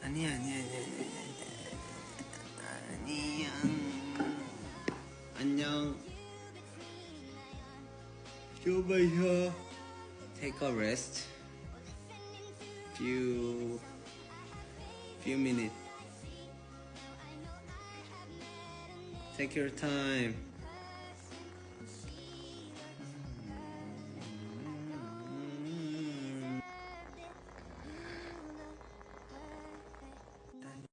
아니야 아니야 아니야 안녕. 좀만 쉬어. Take a rest. Few minutes. Take your time.